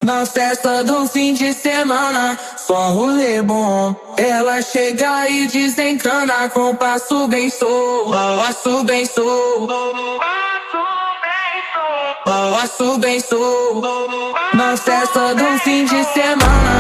Na festa do fim de semana, só rolê bom. Ela chega e desencana com passo bem solto, passo bem solto, passo bem solto. Na festa do fim de semana.